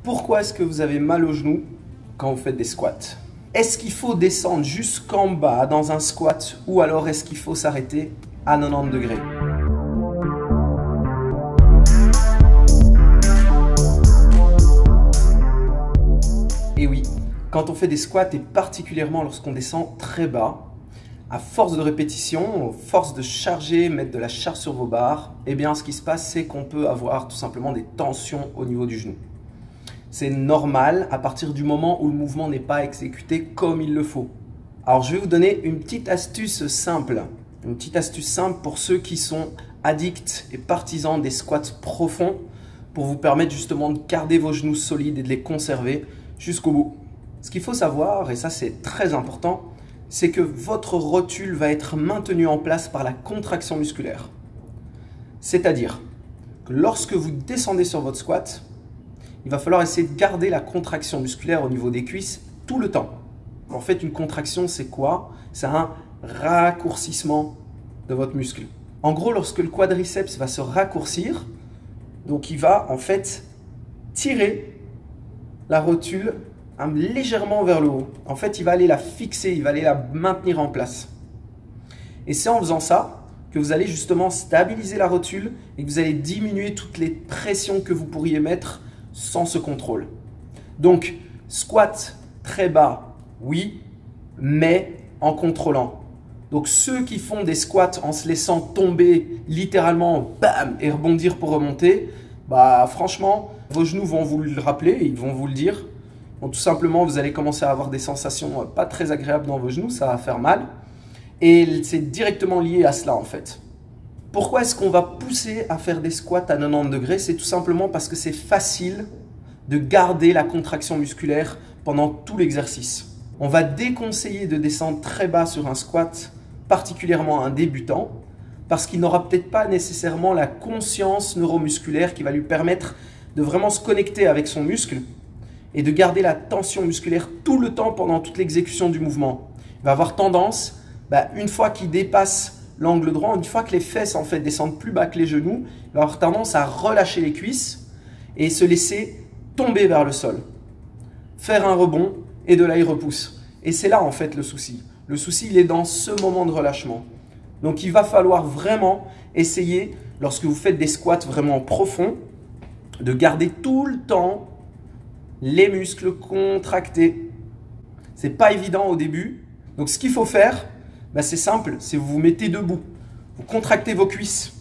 Pourquoi est-ce que vous avez mal aux genoux quand vous faites des squats? Est-ce qu'il faut descendre jusqu'en bas dans un squat ou alors est-ce qu'il faut s'arrêter à 90 degrés? Et oui, quand on fait des squats et particulièrement lorsqu'on descend très bas, à force de répétition, à force de charger, mettre de la charge sur vos barres, eh bien ce qui se passe c'est qu'on peut avoir tout simplement des tensions au niveau du genou. C'est normal à partir du moment où le mouvement n'est pas exécuté comme il le faut. Alors je vais vous donner une petite astuce simple. Une petite astuce simple pour ceux qui sont addicts et partisans des squats profonds pour vous permettre justement de garder vos genoux solides et de les conserver jusqu'au bout. Ce qu'il faut savoir, et ça c'est très important, c'est que votre rotule va être maintenue en place par la contraction musculaire. C'est-à-dire que lorsque vous descendez sur votre squat, il va falloir essayer de garder la contraction musculaire au niveau des cuisses tout le temps. En fait, une contraction, c'est quoi? C'est un raccourcissement de votre muscle. En gros, lorsque le quadriceps va se raccourcir, donc il va en fait tirer la rotule légèrement vers le haut. En fait, il va aller la fixer, il va aller la maintenir en place. Et c'est en faisant ça que vous allez justement stabiliser la rotule et que vous allez diminuer toutes les pressions que vous pourriez mettre sans ce contrôle. Donc, squat très bas, oui, mais en contrôlant. Donc, ceux qui font des squats en se laissant tomber littéralement, bam, et rebondir pour remonter, bah franchement, vos genoux vont vous le rappeler, ils vont vous le dire. Bon, tout simplement, vous allez commencer à avoir des sensations pas très agréables dans vos genoux, ça va faire mal. Et c'est directement lié à cela en fait. Pourquoi est-ce qu'on va pousser à faire des squats à 90 degrés? C'est tout simplement parce que c'est facile de garder la contraction musculaire pendant tout l'exercice. On va déconseiller de descendre très bas sur un squat, particulièrement un débutant, parce qu'il n'aura peut-être pas nécessairement la conscience neuromusculaire qui va lui permettre de vraiment se connecter avec son muscle et de garder la tension musculaire tout le temps pendant toute l'exécution du mouvement. Il va avoir tendance, une fois qu'il dépasse l'angle droit, une fois que les fesses en fait descendent plus bas que les genoux, il va avoir tendance à relâcher les cuisses et se laisser tomber vers le sol. Faire un rebond et de là il repousse. Et c'est là en fait le souci. Le souci il est dans ce moment de relâchement. Donc il va falloir vraiment essayer, lorsque vous faites des squats vraiment profonds, de garder tout le temps les muscles contractés. C'est pas évident au début. Donc ce qu'il faut faire, c'est simple, c'est vous vous mettez debout. Vous contractez vos cuisses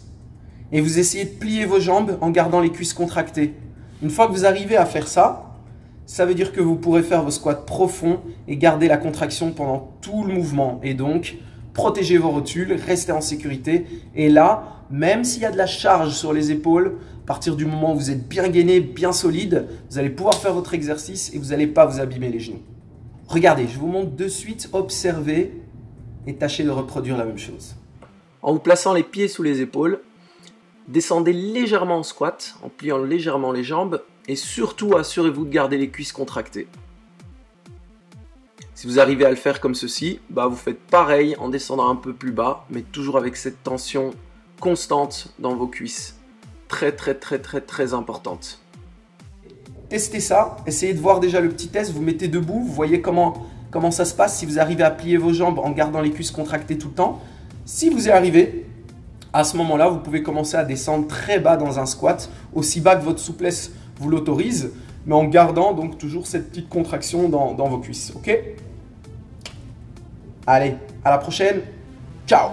et vous essayez de plier vos jambes en gardant les cuisses contractées. Une fois que vous arrivez à faire ça, ça veut dire que vous pourrez faire vos squats profonds et garder la contraction pendant tout le mouvement. Et donc, protéger vos rotules, rester en sécurité. Et là, même s'il y a de la charge sur les épaules, à partir du moment où vous êtes bien gainé, bien solide, vous allez pouvoir faire votre exercice et vous n'allez pas vous abîmer les genoux. Regardez, je vous montre de suite, observez et tâchez de reproduire la même chose. En vous plaçant les pieds sous les épaules, descendez légèrement en squat, en pliant légèrement les jambes et surtout assurez-vous de garder les cuisses contractées. Si vous arrivez à le faire comme ceci, vous faites pareil en descendant un peu plus bas, mais toujours avec cette tension constante dans vos cuisses. Très importante. Testez ça, essayez de voir déjà le petit test, vous mettez debout, vous voyez comment ça se passe si vous arrivez à plier vos jambes en gardant les cuisses contractées tout le temps. Si vous y arrivez, à ce moment-là, vous pouvez commencer à descendre très bas dans un squat, aussi bas que votre souplesse vous l'autorise, mais en gardant donc toujours cette petite contraction dans vos cuisses. Ok? Allez, à la prochaine. Ciao!